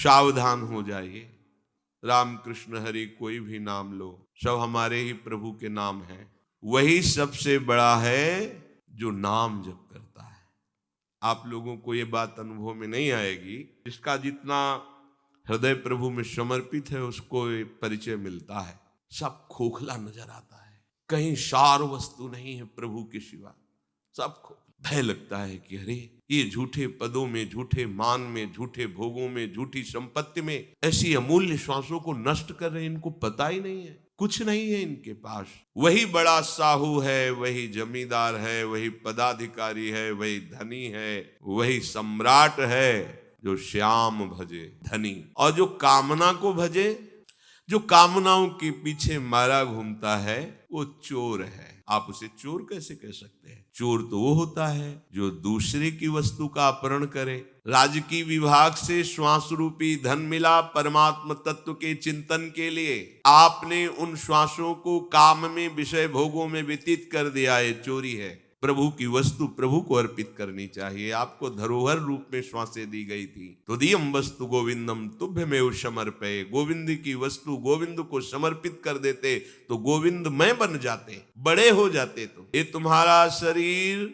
सावधान हो जाइए। राम कृष्ण हरि कोई भी नाम लो, सब हमारे ही प्रभु के नाम हैं। वही सबसे बड़ा है जो नाम जप करता है। आप लोगों को ये बात अनुभव में नहीं आएगी, जिसका जितना हृदय प्रभु में समर्पित है उसको ये परिचय मिलता है। सब खोखला नजर आता है, कहीं सार वस्तु नहीं है प्रभु के सिवा, सब भय लगता है कि अरे ये झूठे पदों में, झूठे मान में, झूठे भोगों में, झूठी संपत्ति में ऐसी अमूल्य श्वासों को नष्ट कर रहे हैं। इनको पता ही नहीं है, कुछ नहीं है इनके पास। वही बड़ा साहू है, वही जमींदार है, वही पदाधिकारी है, वही धनी है, वही सम्राट है जो श्याम भजे धनी। और जो कामना को भजे, जो कामनाओं के पीछे मारा घूमता है, वो चोर है। आप उसे चोर कैसे कह सकते हैं? चोर तो वो होता है जो दूसरे की वस्तु का अपहरण करे। राजकीय विभाग से श्वास रूपी धन मिला परमात्म तत्व के चिंतन के लिए, आपने उन श्वासों को काम में, विषय भोगों में व्यतीत कर दिया, ये चोरी है। प्रभु की वस्तु प्रभु को अर्पित करनी चाहिए। आपको धरोहर रूप में श्वासें दी गई थी। तो दियम वस्तु गोविंदम तुभ्यमेव समर्पये। गोविंद की वस्तु गोविंद को समर्पित कर देते तो गोविंद मैं बन जाते, बड़े हो जाते। तो ये तुम्हारा शरीर,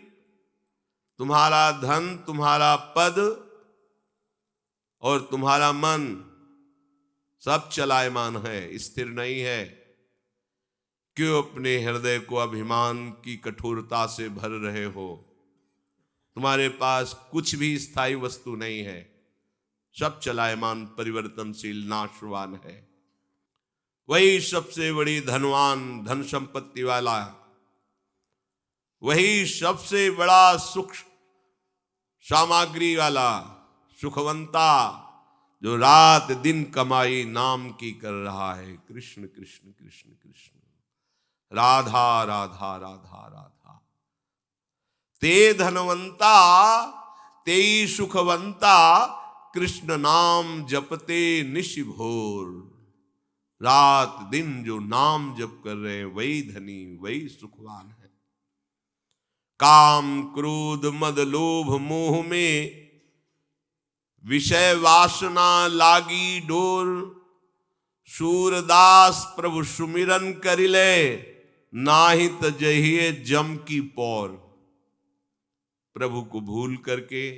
तुम्हारा धन, तुम्हारा पद और तुम्हारा मन सब चलायमान है, स्थिर नहीं है। क्यों अपने हृदय को अभिमान की कठोरता से भर रहे हो? तुम्हारे पास कुछ भी स्थायी वस्तु नहीं है, सब चलायमान, परिवर्तनशील, नाशवान है। वही सबसे बड़ी धनवान, धन संपत्ति वाला, वही सबसे बड़ा सुख सामग्री वाला, सुखवंता, जो रात दिन कमाई नाम की कर रहा है। कृष्ण कृष्ण कृष्ण कृष्ण, राधा राधा राधा राधा। ते धनवंता ते सुखवंता, कृष्ण नाम जपते निशिभोर। रात दिन जो नाम जप कर रहे हैं वही धनी, वही सुखवान है। काम क्रोध मद लोभ मोह में विषय वासना लागी डोर। सूरदास प्रभु सुमिरन करिले, नाहित जहिए जम की पौर। प्रभु को भूल करके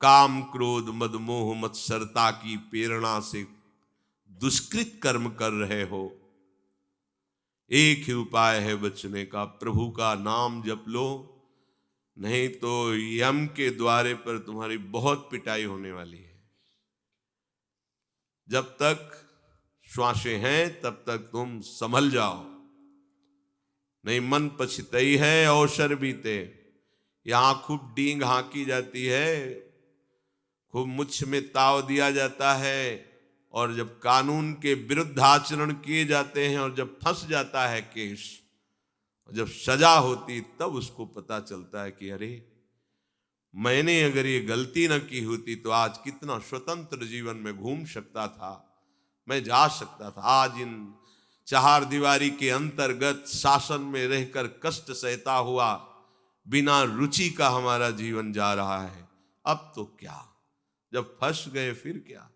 काम क्रोध मद मोह मत्सरता की प्रेरणा से दुष्कृत कर्म कर रहे हो। एक ही उपाय है बचने का, प्रभु का नाम जप लो, नहीं तो यम के द्वारे पर तुम्हारी बहुत पिटाई होने वाली है। जब तक श्वासें हैं तब तक तुम संभल जाओ, नहीं मन पछतई है अवसर बीते। यहां खूब डींग हाँकी जाती है, खूब मुछ में ताव दिया जाता है, और जब कानून के विरुद्ध आचरण किए जाते हैं और जब फंस जाता है केस, जब सजा होती, तब उसको पता चलता है कि अरे मैंने अगर ये गलती न की होती तो आज कितना स्वतंत्र जीवन में घूम सकता था, मैं जा सकता था। आज इन चार दीवारी के अंतर्गत शासन में रहकर कष्ट सहता हुआ बिना रुचि का हमारा जीवन जा रहा है। अब तो क्या, जब फंस गए फिर क्या?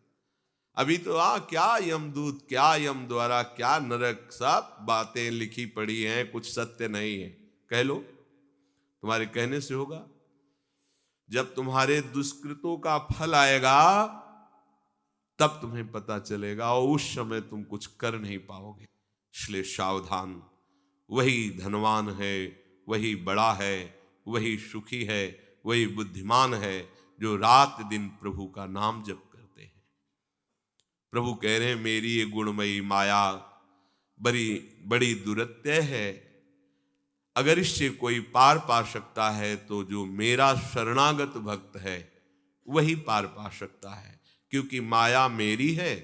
अभी तो क्या यमदूत, क्या यम द्वारा, क्या नरक, सब बातें लिखी पड़ी हैं, कुछ सत्य नहीं है। कह लो, तुम्हारे कहने से होगा? जब तुम्हारे दुष्कृतों का फल आएगा तब तुम्हें पता चलेगा, और उस समय तुम कुछ कर नहीं पाओगे। इसलिए सावधान। वही धनवान है, वही बड़ा है, वही सुखी है, वही बुद्धिमान है जो रात दिन प्रभु का नाम जप करते हैं। प्रभु कह रहे हैं मेरी ये गुणमयी माया बड़ी बड़ी दुरत्य है। अगर इससे कोई पार पा सकता है तो जो मेरा शरणागत भक्त है वही पार पा सकता है, क्योंकि माया मेरी है।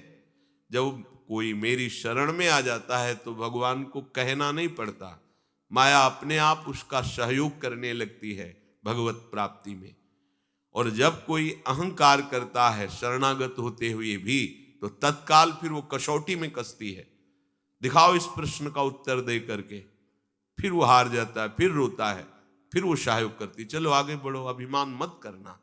जब कोई मेरी शरण में आ जाता है तो भगवान को कहना नहीं पड़ता, माया अपने आप उसका सहयोग करने लगती है भगवत प्राप्ति में। और जब कोई अहंकार करता है शरणागत होते हुए भी, तो तत्काल फिर वो कसौटी में कसती है। दिखाओ इस प्रश्न का उत्तर दे करके, फिर वो हार जाता है, फिर रोता है, फिर वो सहयोग करती, चलो आगे बढ़ो, अभिमान मत करना।